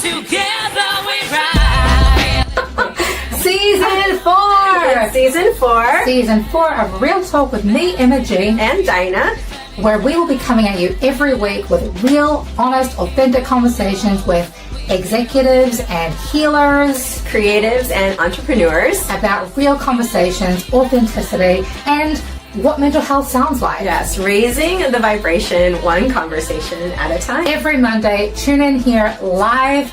Together we ride. Season 4! Season 4. Season 4 of Real Talk with me, Emma G. And Dinah. Where we will be coming at you every week with real, honest, authentic conversations with executives and healers, creatives and entrepreneurs about real conversations, authenticity, and what mental health sounds like. Yes, raising the vibration one conversation at a time. Every Monday, tune in here live.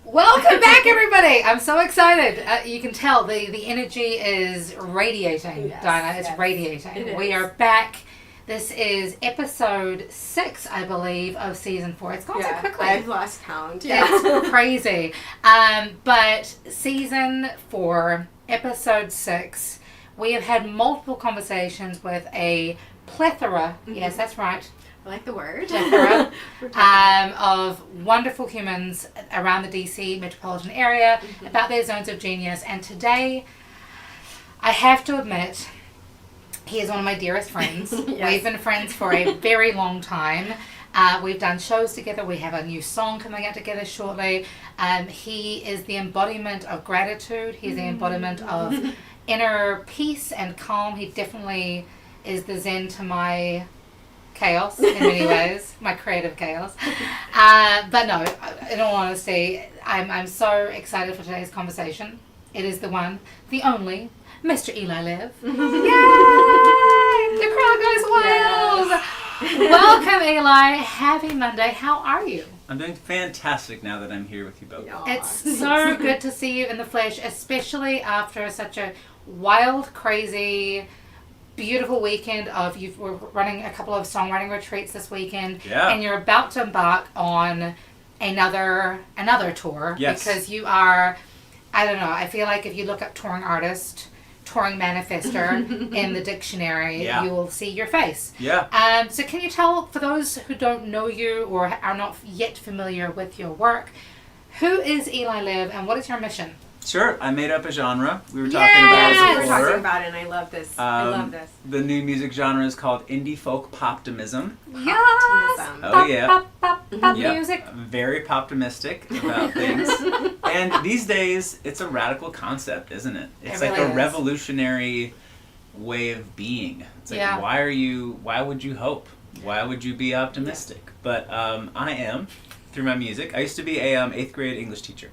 Welcome back, everybody. I'm so excited. You can tell the energy is radiating, yes, Dinah. It's radiating. We are back. This is episode 6, I believe, of season 4. It's gone so quickly. I've lost count. It's crazy. But season 4, episode 6, we have had multiple conversations with a plethora, yes, that's right, I like the word. Of wonderful humans around the DC metropolitan area about their zones of genius. And today, I have to admit, he is one of my dearest friends. Yes. We've been friends for a very long time. We've done shows together. We have a new song coming out together shortly. He is the embodiment of gratitude. He's the embodiment of inner peace and calm. He definitely is the zen to my chaos in many ways, my creative chaos. But no, in all honesty, I'm so excited for today's conversation. It is the one, the only, Mr. Eli Lev. Yay! The crowd goes wild! Yes. Welcome, Eli. Happy Monday. How are you? I'm doing fantastic now that I'm here with you both. Aww. It's so good to see you in the flesh, especially after such a wild, crazy, beautiful weekend of we're running a couple of songwriting retreats this weekend, and you're about to embark on another tour. Yes. Because you are, I don't know, I feel like if you look up touring artist, touring manifester in the dictionary, you will see your face. Yeah. So can you tell, for those who don't know you or are not yet familiar with your work, who is Eli Lev and what is your mission? Sure, I made up a genre. We were talking about it before. We were talking about it, and I love this. I love this. The new music genre is called indie folk poptimism. Yes. Oh yeah. Pop music. Very poptimistic about things. And these days, it's a radical concept, isn't it? It's it like really a revolutionary way of being. It's like, why would you hope? Why would you be optimistic? Yeah. But I am, through my music. I used to be a 8th grade English teacher.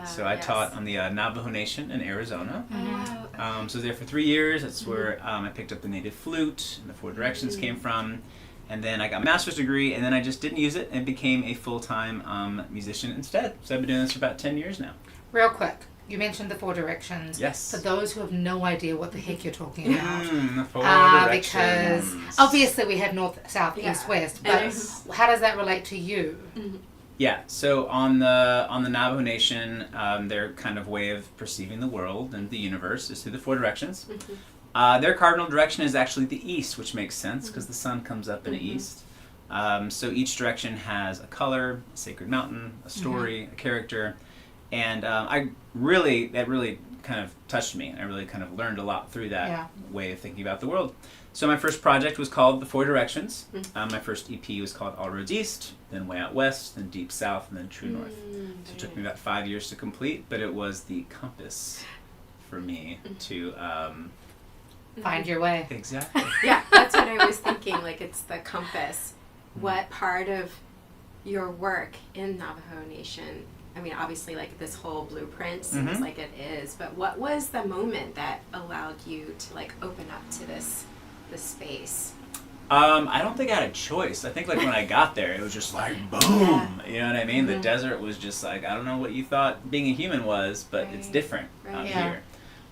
So I taught on the Navajo Nation in Arizona. So I was there for 3 years. That's where I picked up the native flute and the 4 directions came from. And then I got a master's degree, and then I just didn't use it and became a full-time musician instead. So I've been doing this for about 10 years now. Real quick, you mentioned the 4 directions. Yes. For those who have no idea what the heck you're talking about. The 4 directions. Because obviously we have north, south, east, west. But how does that relate to you? Yeah, so on the Navajo Nation, their kind of way of perceiving the world and the universe is through the 4 directions. Their cardinal direction is actually the east, which makes sense because the sun comes up in the east. So each direction has a color, a sacred mountain, a story, a character, and that really kind of touched me. I really kind of learned a lot through that way of thinking about the world. So my first project was called The 4 Directions. My first EP was called All Roads East, then Way Out West, then Deep South, and then True North. So it took me about 5 years to complete, but it was the compass for me to find your way. Exactly. Yeah, that's what I was thinking. Like, it's the compass. What part of your work in Navajo Nation? I mean, obviously, like, this whole blueprint seems like it is, but what was the moment that allowed you to, like, open up to this space? I don't think I had a choice. I think like when I got there, it was just like boom. You know what I mean? The desert was just like, I don't know what you thought being a human was, but it's different out here.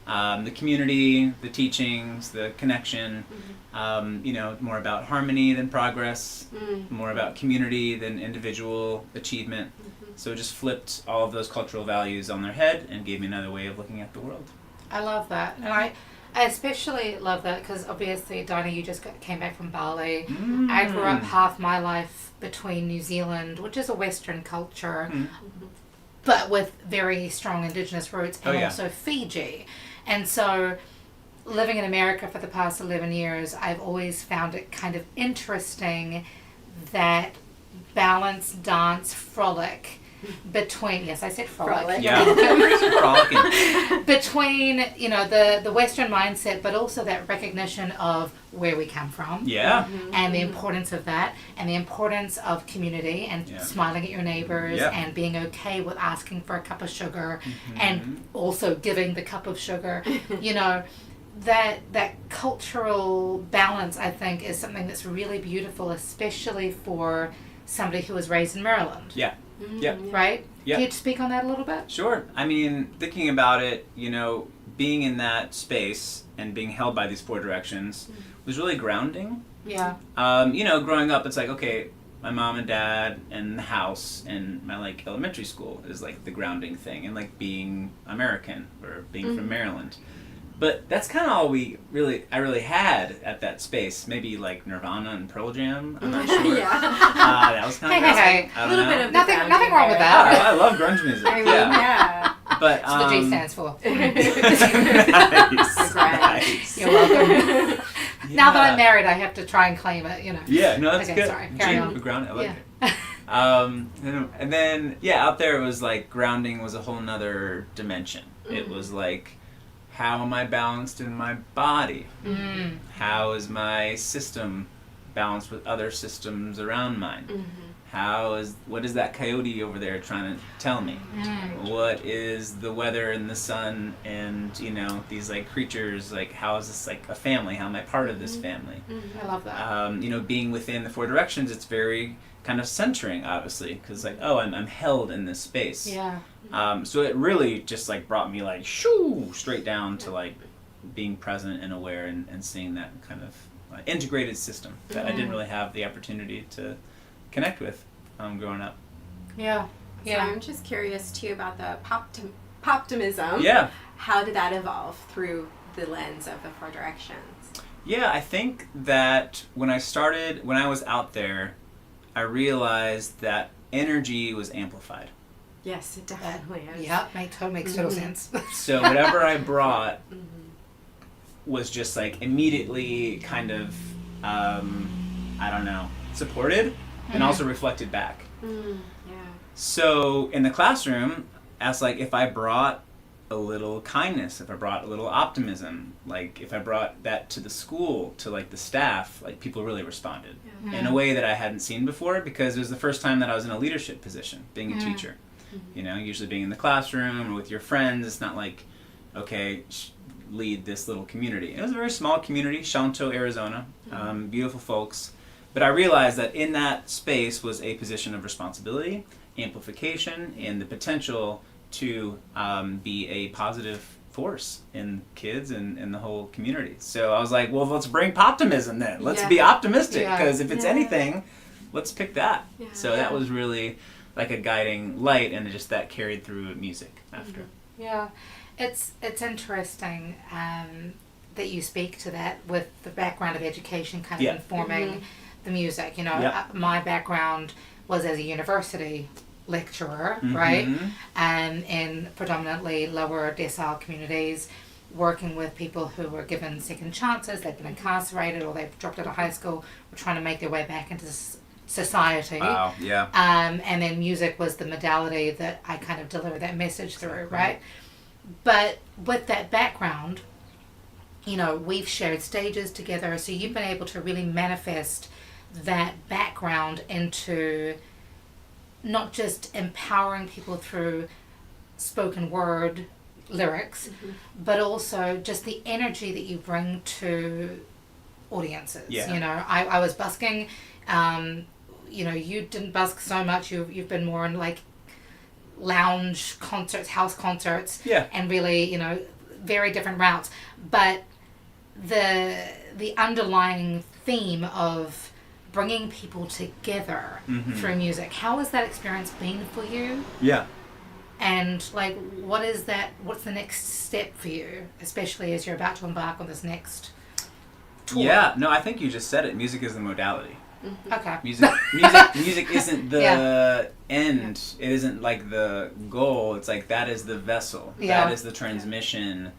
The community, the teachings, the connection, more about harmony than progress, more about community than individual achievement. So it just flipped all of those cultural values on their head and gave me another way of looking at the world. I love that. And I especially love that because obviously, Dinah, you just came back from Bali. I grew up half my life between New Zealand, which is a Western culture, but with very strong Indigenous roots, and also Fiji. And so, living in America for the past 11 years, I've always found it kind of interesting that balance, dance, frolic between, yes, I said frolic. Yeah, frolicking. Between, the Western mindset, but also that recognition of where we come from. Yeah. And the importance of that, and the importance of community, and smiling at your neighbors, and being okay with asking for a cup of sugar, and also giving the cup of sugar. That cultural balance, I think, is something that's really beautiful, especially for somebody who was raised in Maryland. Yeah. Yeah. Right? Yeah. Can you speak on that a little bit? Sure. I mean, thinking about it, being in that space and being held by these four directions was really grounding. Yeah. Growing up, it's like, okay, my mom and dad and the house and my elementary school is the grounding thing, and being American or being from Maryland. But that's kind of all I really had at that space. Maybe Nirvana and Pearl Jam. I'm not sure. That was kind of hey. A little bit of nothing wrong with that. I love grunge music. I mean, But That's what the G stands for. Nice. You're welcome. Now that I'm married, I have to try and claim it. Yeah, no, that's Okay, good. sorry. Carry on. Grounding, I like it. And then out there it was grounding was a whole nother dimension. It was how am I balanced in my body? How is my system balanced with other systems around mine? What is that coyote over there trying to tell me? What is the weather and the sun and these creatures, how is this a family? How am I part of this family? I love that. Being within the four directions, it's very kind of centering, obviously, because I'm held in this space. Yeah. So it really just brought me shoo straight down to being present and aware and seeing that kind of integrated system that I didn't really have the opportunity to connect with growing up. Yeah. So I'm just curious too about the Poptimism. Yeah. How did that evolve through the lens of the four directions? Yeah, I think that when I was out there, I realized that energy was amplified. Yes, it definitely is. Yeah, makes total sense. So whatever I brought was just immediately kind of, supported and also reflected back. So in the classroom, as if I brought a little kindness, if I brought a little optimism, if I brought that to the school, to the staff, people really responded in a way that I hadn't seen before, because it was the first time that I was in a leadership position, being a teacher. Usually being in the classroom or with your friends, it's not okay, lead this little community. It was a very small community, Shanto, Arizona, beautiful folks. But I realized that in that space was a position of responsibility, amplification, and the potential to be a positive force in kids and in the whole community. So I was well, let's bring Poptimism then. Let's be optimistic, because if it's anything, let's pick that. So that was really a guiding light, and just that carried through music after. Yeah, it's interesting that you speak to that with the background of education kind of informing the music. My background was as a university lecturer, right? And in predominantly lower decile communities, working with people who were given second chances, they've been incarcerated or they've dropped out of high school, were trying to make their way back into society. Wow, yeah. And then music was the modality that I kind of delivered that message through, right? But with that background, we've shared stages together, so you've been able to really manifest that background into not just empowering people through spoken word lyrics, but also just the energy that you bring to audiences. I was busking, you didn't busk so much. You've been more in lounge concerts, house concerts, and really very different routes. But the underlying theme of bringing people together through music, how has that experience been for you? Yeah. And like, what's the next step for you, especially as you're about to embark on this next tour? Yeah, no, I think you just said it. Music is the modality. Okay. Music isn't the Yeah. end. It isn't like the goal. It's like that is the vessel. Yeah. That is the transmission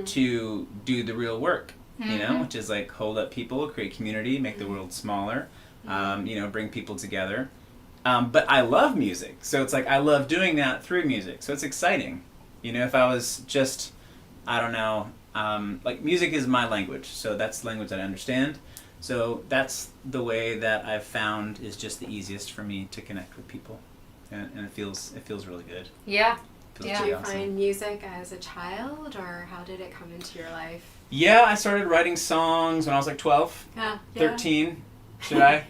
to do the real work. You know, which is like hold up people, create community, make the world smaller. You know, bring people together. But I love music, so it's like I love doing that through music. So it's exciting. You know, if I was just, I don't know, like music is my language, so that's the language that I understand. So that's the way that I've found is just the easiest for me to connect with people, and it feels really good. Yeah. Feels Yeah. Did really you awesome. find music as a child, or how did it come into your life? Yeah, I started writing songs when I was like 12, Yeah. 13. Should I?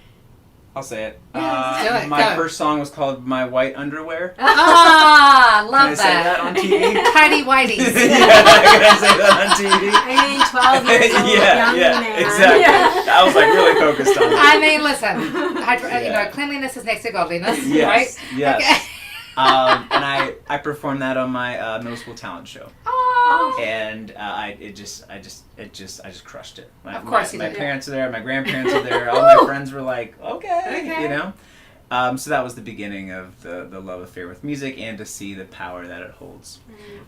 I'll say it. let's do it. My Go. first song was called "My White Underwear." Ah, love Can I say that on TV? Tidy whities. Yeah, can I say that on TV? I mean, 12 years old, yeah, young man. exactly. Yeah. I was like really focused on that. I mean, listen, you Yeah. know, cleanliness is next to godliness, Yes, right? yes. Okay. And I performed that on my middle school talent show, Oh. and I just crushed it. Of course you my did. parents are there, my grandparents are there, all my friends were like, okay, Okay. you know. So that was the beginning of the love affair with music, and to see the power that it holds.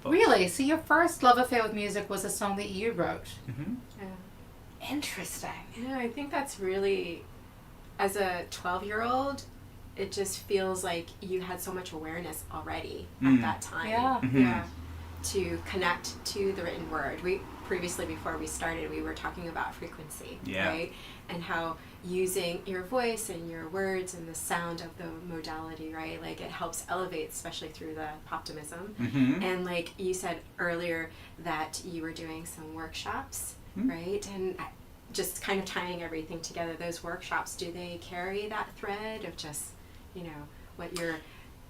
Really? So your first love affair with music was a song that you wrote? Hmm. Yeah. Interesting. Yeah, I think that's really, as a 12-year-old, it just feels like you had so much awareness already at that time. Yeah. Mhm. Yeah. To connect to the written word. We previously, before we started, we were talking about frequency, Yeah. right? And how using your voice and your words and the sound of the modality, right? Like it helps elevate, especially through the Poptimism. Hmm. And like you said earlier that you were doing some workshops, right? And just kind of tying everything together, those workshops, do they carry that thread of just, you know, what you're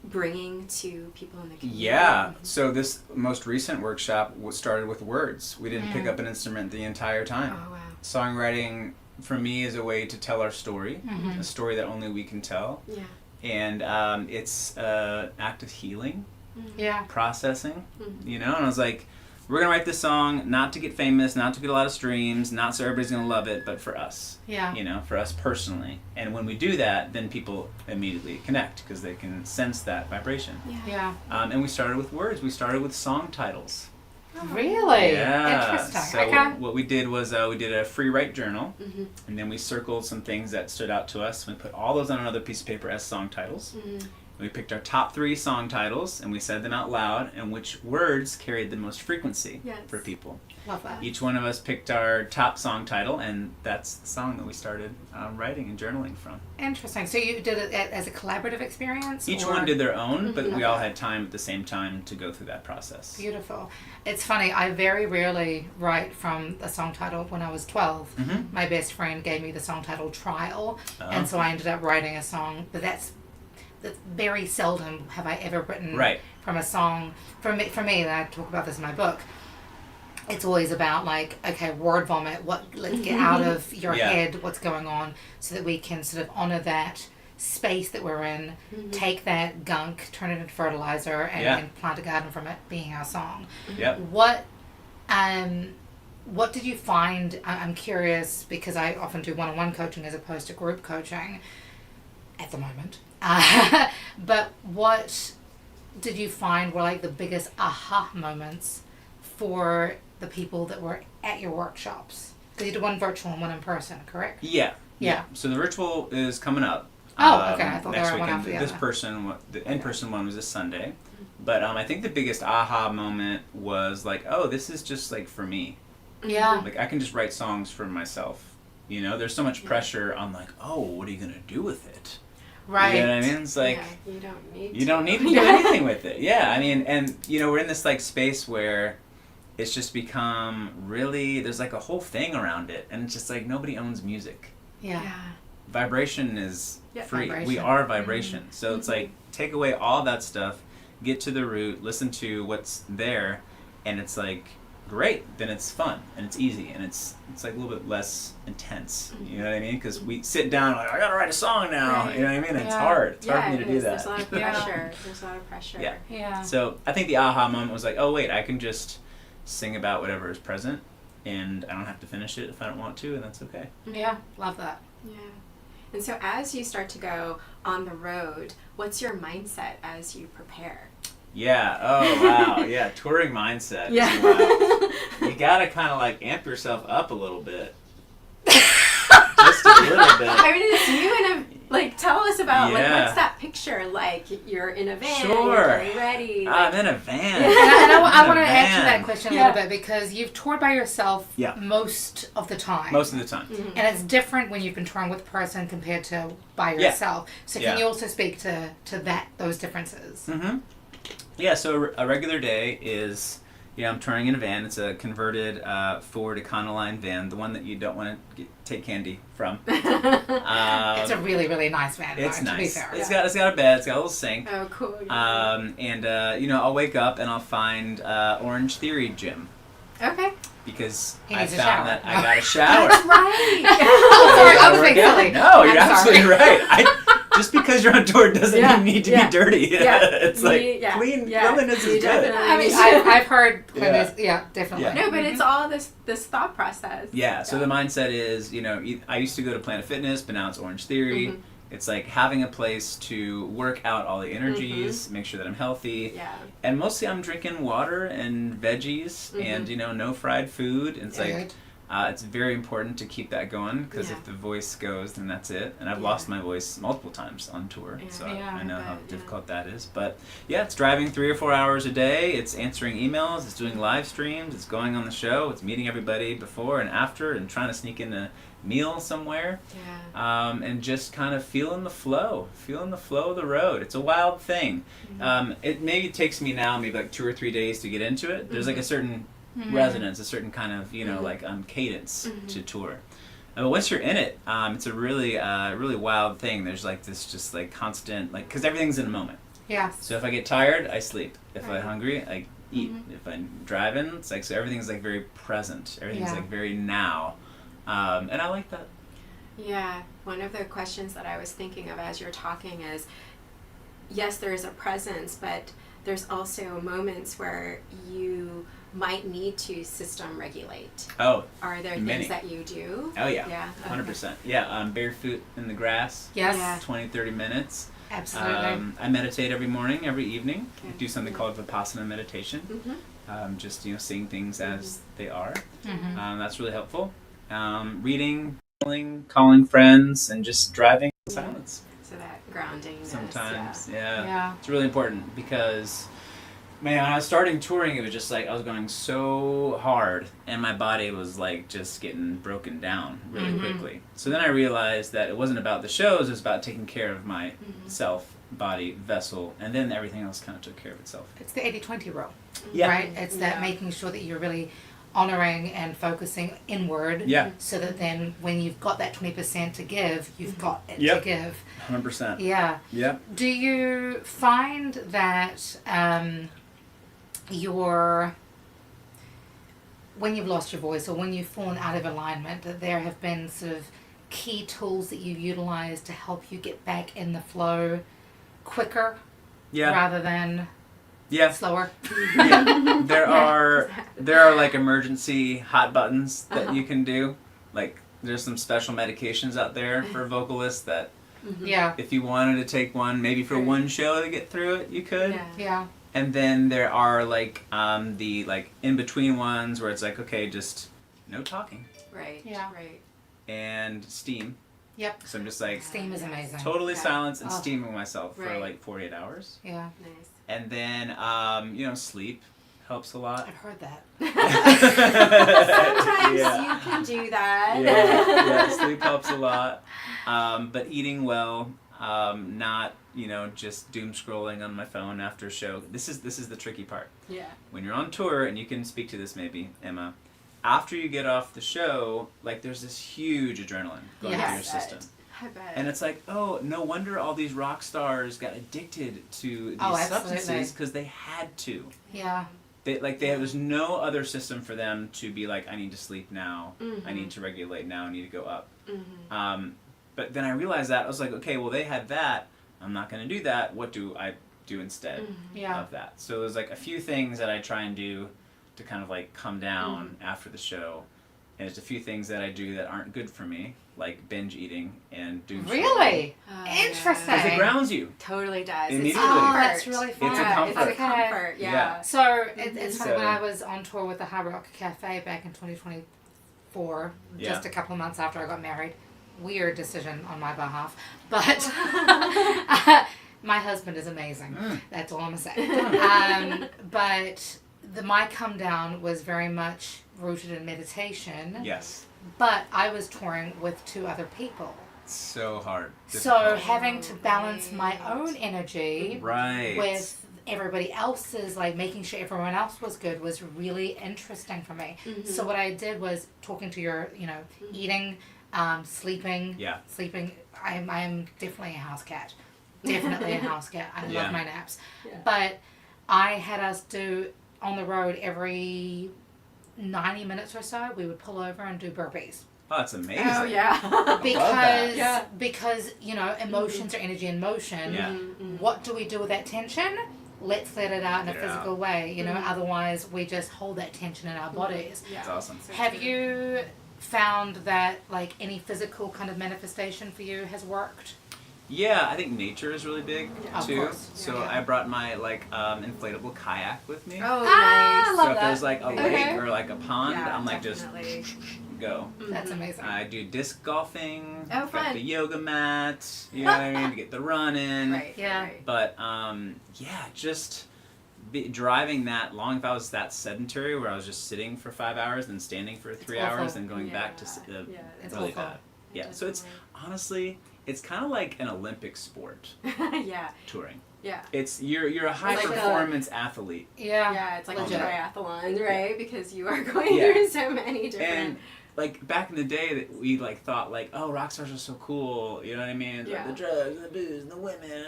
bringing to people in the community? Yeah. So this most recent workshop started with words. We didn't pick up an instrument the entire time. Oh, wow. Songwriting for me is a way to tell our story, a story that only we can tell, Yeah. and it's an act of healing, Yeah. processing, you know. And I was like, we're gonna write this song not to get famous, not to get a lot of streams, not so everybody's gonna love it, but for us, Yeah. you know, for us personally. And when we do that, then people immediately connect because they can sense that vibration. Yeah. And we started with words. We started with song titles. Really? Yeah. Interesting. So Okay. what we did was we did a free write journal, Mm-hmm. and then we circled some things that stood out to us. We put all those on another piece of paper as song titles. Mm-hmm. We picked our top 3 song titles, and we said them out loud, and which words carried the most frequency Yes. for people. Love that. Each one of us picked our top song title, and that's the song that we started writing and journaling from. Interesting. So you did it as a collaborative experience? Each or- one did their own, but we Okay. all had time at the same time to go through that process. Beautiful. It's funny, I very rarely write from a song title. When I was 12, Mhm. my best friend gave me the song title Trial, Oh. and so I ended up writing a song, but that's very seldom have I ever written Right. from a song. For me, and I talk about this in my book, it's always about like, okay, word vomit, let's get out of your Yeah. head what's going on so that we can sort of honor that space that we're in, take that gunk, turn it into fertilizer, Yeah. and plant a garden from it being our song. Yep. What did you find? I'm curious because I often do one-on-one coaching as opposed to group coaching at the moment. But what did you find were like the biggest aha moments for the people that were at your workshops? Because you did one virtual and one in person, correct? Yeah. Yeah. So the virtual is coming up. Oh, okay. I thought they next were one weekend. after the The in-person one was this Sunday. But I think the biggest aha moment was like, oh, this is just like for me. Yeah. Like I can just write songs for myself. You know, there's so much pressure on like, oh, what are you gonna do with it? Right. You know what I mean? It's like Yeah, you don't need you don't need to do anything with it. Yeah, I mean, and you know, we're in this like space where it's just become really, there's like a whole thing around it, and it's just like nobody owns music. Yeah. Vibration is Yeah, free. vibration. We are vibration. So it's like take away all that stuff, get to the root, listen to what's there, and it's like great. Then it's fun and it's easy and it's like a little bit less intense. You know what I mean? Because we sit down like I gotta write a song now. Right. You know what I mean? It's Yeah. hard. It's hard for me to it do is. that. There's a lot of pressure. There's a lot of pressure. Yeah. Yeah. So I think the aha moment was like, oh wait, I can just sing about whatever is present, and I don't have to finish it if I don't want to, and that's okay. Yeah. Love that. Yeah. And so as you start to go on the road, what's your mindset as you prepare? Yeah. Oh wow. Yeah. Touring mindset. Yeah. Is wild. You gotta kind of like amp yourself up a little bit. Just a little bit. I mean, it's you in a, like, tell us about, like, Yeah. what's that picture like? You're in a van, Sure. you're getting ready. I'm in a van. And I In want a to answer van. that question a Yeah. little bit because you've toured by yourself Yeah. most of the time. Most of the time. Mm-hmm. And it's different when you've been touring with a person compared to by Yeah. yourself. So can Yeah. you also speak to those differences? Mm-hmm. Yeah, so a regular day is, I'm touring in a van. It's a converted Ford Econoline van, the one that you don't want to take candy from. It's a really, really nice van. It's though, nice. To be fair. It's got a bed. It's got a little sink. Oh, cool. And I'll wake up and I'll find Orange Theory gym Okay. because He I needs a found shower. that I got a shower. That's right. Oh, sorry, I was Work being out. silly. No, you're I'm absolutely sorry. right. Just because you're on tour doesn't Yeah, mean you need to yeah, be dirty. yeah. It's like Yeah, clean yeah. cleanliness You is good. definitely- I mean, I've heard cleanliness. Yeah, definitely. Yeah. No, but it's all this thought process. Yeah, so the mindset is, I used to go to Planet Fitness, but now it's Orange Theory. Mhm. It's like having a place to work out all the energies, make sure that I'm healthy. Yeah. And mostly I'm drinking water and veggies and, no fried food. And it's like, Good. it's very important to keep that going because Yeah. if the voice goes, then that's it. And I've Yeah. lost my voice multiple times on tour, Yeah. so Yeah, I know how but, yeah. difficult that is. But yeah, it's driving 3 or 4 hours a day. It's answering emails. It's doing live streams. It's going on the show. It's meeting everybody before and after and trying to sneak in a meal somewhere. Yeah. And just kind of feeling the flow of the road. It's a wild thing. It maybe takes me now maybe like 2 or 3 days to get into it. There's like a certain resonance, a certain kind of cadence to tour. But once you're in it, it's a really really wild thing. There's like this just like constant because everything's in a moment. Yeah. So if I get tired, I sleep. If Right. I'm hungry, I eat. If I'm driving, it's like so everything's like very present. Everything's Yeah. like very now, and I like that. Yeah, one of the questions that I was thinking of as you're talking is, yes, there is a presence, but there's also moments where you might need to system regulate. Oh, Are there Many. things that you do? oh yeah, Yeah. 100%. Yeah, barefoot in the grass. Yes. Yeah. 20, 30 minutes. Absolutely. I meditate every morning, every evening. I Okay. do something called Vipassana meditation. Mm-hmm. Just seeing things as they are. Mhm. That's really helpful. Reading, calling friends, and just driving in silence. So that grounding. Sometimes, yeah. Yeah. It's really important because, man, when I was starting touring, it was just like I was going so hard, and my body was like just getting broken down really quickly. So then I realized that it wasn't about the shows; it was about taking care of my self, body, vessel, and then everything else kind of took care of itself. It's the 80-20 rule, Yeah. right? It's that Yeah. making sure that you're really honoring and focusing inward. Yeah. So that then when you've got that 20% to give, you've got it Yep. to give. 100%. Yeah. Yeah. Do you find that when you've lost your voice or when you've fallen out of alignment, that there have been sort of key tools that you've utilized to help you get back in the flow quicker Yeah. rather than Yeah. slower? Yeah. There are like emergency hot buttons that you can do. Like there's some special medications out there for vocalists that Yeah. if you wanted to take one, maybe for Right. one show to get through it, you could. Yeah. Yeah. And then there are like the like in between ones where it's like okay, just no talking Right. Yeah. Right. and steam. Yep. So I'm just like Steam is amazing. totally Yeah. silence and Oh. steaming myself for Right. like 48 hours. Yeah. Nice. And then sleep helps a lot. I've heard that. Sometimes Yeah. you can do that. Yeah, sleep helps a lot. But eating well, not just doom scrolling on my phone after a show. This is the tricky part. Yeah. When you're on tour, and you can speak to this maybe, Emma. After you get off the show, like there's this huge adrenaline going through your Yes. system. I bet. And it's like, oh, no wonder all these rock stars got addicted to these Oh, absolutely. substances because they had to. Yeah. There's no other system for them to be like, I need to sleep now, I need to regulate now, I need to go up. But then I realized that I was like, okay, well they had that, I'm not going to do that. What do I do instead of that? So there's like a few things that I try and do to kind of like come down after the show. And there's a few things that I do that aren't good for me, like binge eating and doom scrolling. Really? Oh, Interesting. Because it grounds you. Totally does. Immediately. It's Oh, comfort. that's really fun. It's a comfort. It's a comfort. Yeah. So it's funny, So- when I was on tour with the Hard Rock Cafe back in 2024, just a couple of months after I got married. Weird decision on my behalf, but my husband is amazing. That's all I'm gonna say. But my come down was very much rooted in meditation. Yes. But I was touring with 2 other people. So hard. So Difficult. having to balance my own energy Right. with everybody else's, like making sure everyone else was good, was really interesting for me. So what I did was talking to your, eating, sleeping. Yeah. Sleeping. I'm definitely a house cat. Definitely a house cat. I Yeah. love my naps. Yeah. But I had us do on the road every 90 minutes or so, we would pull over and do burpees. Oh, that's amazing. Oh yeah. Because Yeah. emotions are energy in motion. Yeah. What do we do with that tension? Let's let it out in a Get it physical out. way. Otherwise we just hold that tension in our bodies. That's awesome. Have you found that like any physical kind of manifestation for you has worked? Yeah, I think nature is really big Of too. course. So Yeah. I brought my inflatable kayak with me. Oh, I nice. love So if that. there's like a Okay. lake or like a pond, Yeah, I'm like definitely. just go. That's amazing. I do disc golfing. Oh, Got fun. the yoga mat. You know what I mean? To get the run in. Right. Yeah. Right. But just driving that long. If I was that sedentary, where I was just sitting for 5 hours and standing for 3 awful. hours and going back to It's really awful. bad. Yeah. So it's honestly, it's kind of like an Olympic sport, Yeah. touring. Yeah. It's you're a high like a- performance athlete. Yeah. Yeah, it's like Legit. a triathlon, right? Because you are going Yeah. through so many different. And like back in the day, that we like thought like, oh, rock stars are so cool. You know what I mean? Yeah. Like the drugs, the booze, the women.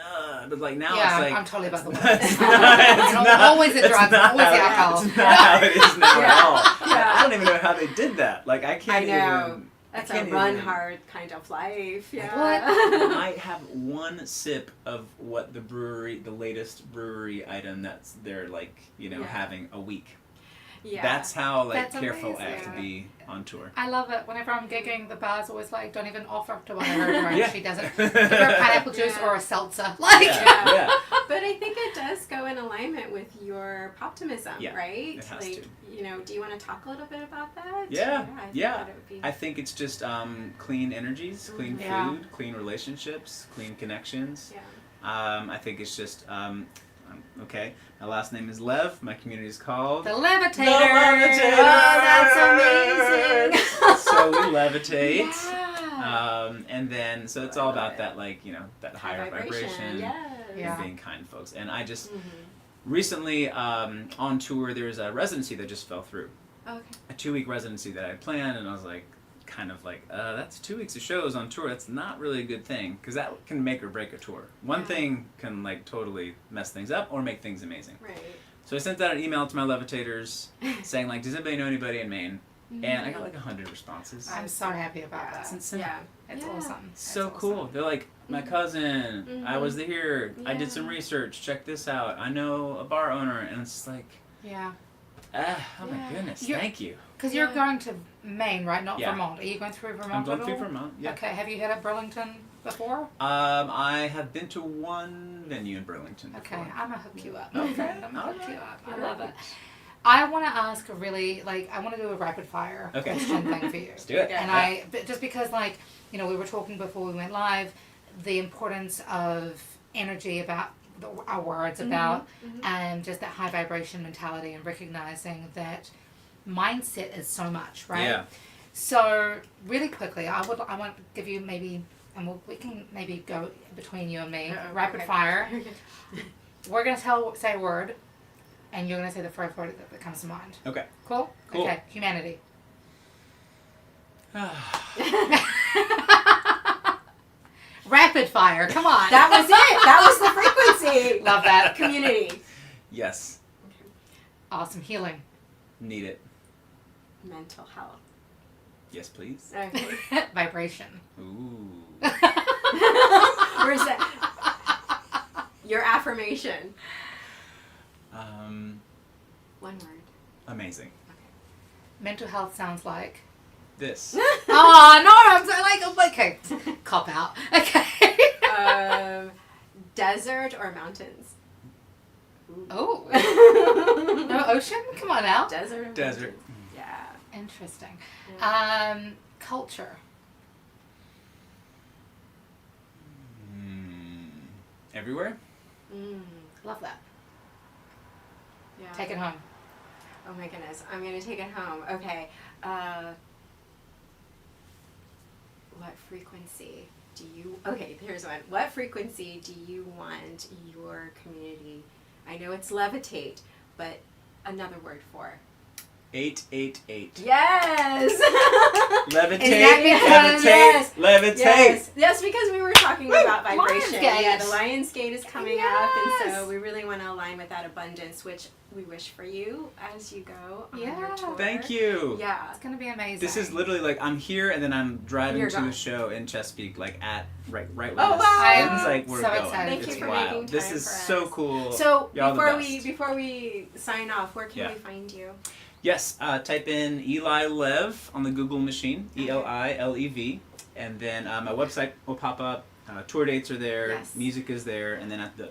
But like now Yeah, it's like I'm totally about the it's women. it's not- Always the it's drugs, not always the how- alcohol. It's not how it is now at all. Yeah. I don't even know how they did that. Like I can't I know. even. That's I a can't run even- hard kind of life. Yeah. What? I have one sip of what the latest brewery item that's they're like, Yeah. having a week. Yeah. That's how like That's careful I have to amazing. be on tour. I love it. Whenever I'm gigging, the bar's always like, don't even offer to buy her a drink. Yeah. She doesn't. Give her a pineapple juice Yeah. or a seltzer. Like, Yeah, yeah. But I think it does go in alignment with your Poptimism, Yeah, right? it has like, to. do you want to talk a little bit about that? Yeah, I think yeah. that it would be... I think it's just clean energies, clean Yeah. food, clean relationships, clean connections. Yeah. I think it's just okay. My last name is Lev. My community is called the levitator. Levitator. Oh, that's amazing. So we levitate. Yeah. And then so it's I all love about it. that that higher vibration Yes. Yeah. and being kind to folks. And I just Mhm. recently on tour there was a residency that just fell through. Okay. A 2-week residency that I had planned, and I was like, that's 2 weeks of shows on tour. That's not really a good thing, because that can make or break a tour. One Yeah. thing can like totally mess things up or make things amazing. Right. So I sent out an email to my levitators saying like, does anybody know anybody in Maine? And I got like 100 responses. I'm so happy about that. It's insane. Yeah. It's Yeah. awesome. So It's cool. awesome. They're like, my cousin, I was here, I did some Yeah. research, check this out. I know a bar owner, and it's just like, Yeah. oh my Yeah. goodness, You're- thank you. Because you're Yeah. going to Maine, right? Not Yeah. Vermont. Are you going through Vermont I'm going at through all? Vermont, yeah. Okay. Have you hit up Burlington before? I have been to one venue in Burlington Okay. before. I'm going to hook you up. Okay. friend. I'm going to hook Alright. you up. I love it. I want to ask I want to do a rapid fire Okay. question thing for you. Let's do it. Okay. And just because we were talking before we went live, the importance of energy about our words about, and just that high vibration mentality and recognizing that mindset is so much, right? Yeah. So really quickly, I want to give you maybe, and we can maybe go between you and me, Uh-oh, rapid okay. fire. We're gonna say a word, and you're gonna say the first word that comes to mind. Okay. Cool? Cool. Okay. Humanity. Rapid fire. Come on. That was it. That was the frequency. Love that. Community. Yes. Awesome. Healing. Need it. Mental health. Yes, please. Okay. Vibration. Ooh. Where's that? Your affirmation. One word. Amazing. Mental health sounds like. This. Oh no! I'm so like, okay, cop out. Okay. Desert or mountains? Oh. No ocean? Come on now. Desert. Or Desert. mountains? Yeah. Interesting. Yeah. Culture. Everywhere? Love that. Yeah. Take it home. Oh my goodness, I'm gonna take it home. Okay. What frequency do you? Okay, here's one. What frequency do you want your community? I know it's levitate, but another word for. 888. Yes. Levitate. Is that because- Yes. Levitate. Yes, that's because we were talking about vibration. Lionsgate. Yeah, the Lionsgate is coming up, and Yes. so we really want to align with that abundance, which we wish for you as you go on your Yeah. tour. Thank you. Yeah. It's gonna be amazing. This is literally like I'm here and then I'm driving You're to gone. a show in Chesapeake, like at right when Oh, this wow. ends, like we're So going. excited. Thank It's you for wild. making This time is for so us. cool. So Y'all the best. before we sign off, where can Yeah. we find you? Yes, type in Eli Lev on the Google machine, ELILEV, and then my website will pop up. Tour dates are there, Yes. music is there, and then at the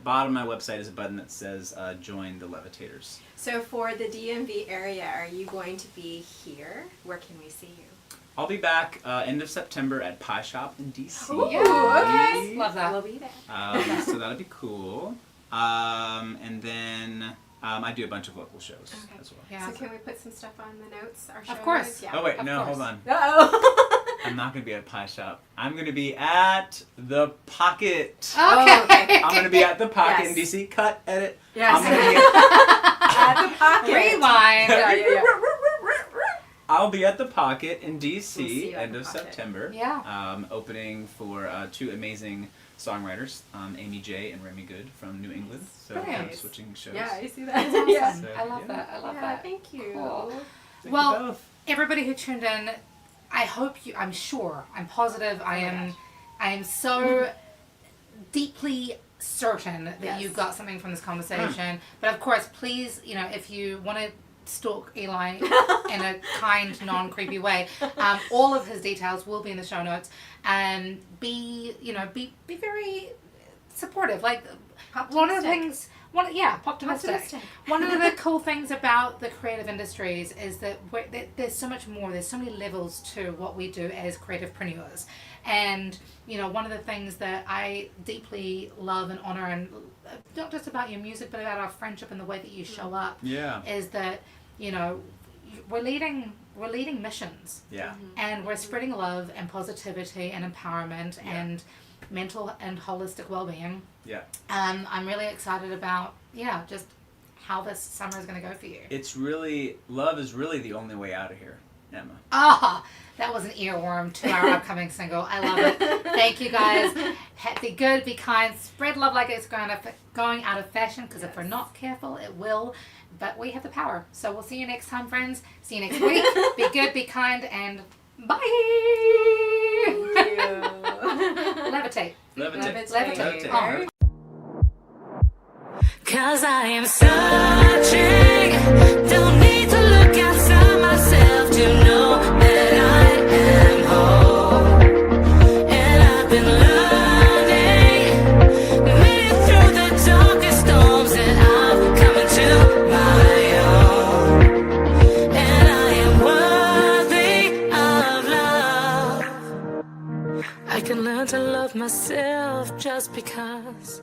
bottom of my website is a button that says Join the Levitators. So for the DMV area, are you going to be here? Where can we see you? I'll be back end of September at Pie Shop in DC. Ooh, Yes. okay. Love that. We'll be there. So that'll be cool. And then I do a bunch of local shows Okay. as well. Yeah. So can we put some stuff on the notes? Our show Of course. notes? Yeah. Oh wait, Of no, course. hold on. Uh-oh. I'm not gonna be at Pie Shop. I'm gonna be at the Pocket. Okay. Oh, okay. I'm gonna be at the Pocket in Yes. DC. Cut, edit. Yes. I'm gonna be At the pocket. Rewind. Yeah, yeah, yeah. I'll be at the Pocket in We'll see DC you at end the of Pocket. September. Yeah. Opening for two amazing songwriters, Amy J and Remy Good from New England. So Brilliant. kind of switching shows. Yeah, I see that. That's awesome. Yeah. So, I love yeah. that. I love Yeah, that. thank you. Cool. Thank Well, you both. Everybody who tuned in, I hope you. I'm sure. I'm positive. I am so deeply certain that Yes. you got something from this conversation. But of course, please, if you want to stalk Eli in a kind, non-creepy way, all of his details will be in the show notes. And be very supportive. Like one of the things. Optimistic. One of the cool things about the creative industries is that there's so much more. There's so many levels to what we do as creativepreneurs. And, one of the things that I deeply love and honor, and not just about your music, but about our friendship and the way that you show up, Yeah. is that, we're leading missions. Yeah. And we're spreading love and positivity and empowerment and mental and holistic well-being. Yeah. I'm really excited about, just how this summer is going to go for you. Love is really the only way out of here, Emma. Ah, that was an earworm to our upcoming single. I love it. Thank you, guys. Be good, be kind, spread love like it's going out of fashion, because if we're not careful, it will. But we have the power. So we'll see you next time, friends. See you next week. Be good, be kind, and bye. Levitate. Levitate. Levitate. Levitate. Cause I am searching, don't need to look outside myself to know that I am whole. And I've been learning, made it through the darkest storms, and I'm coming to my own. And I am worthy of love. I can learn to love myself just because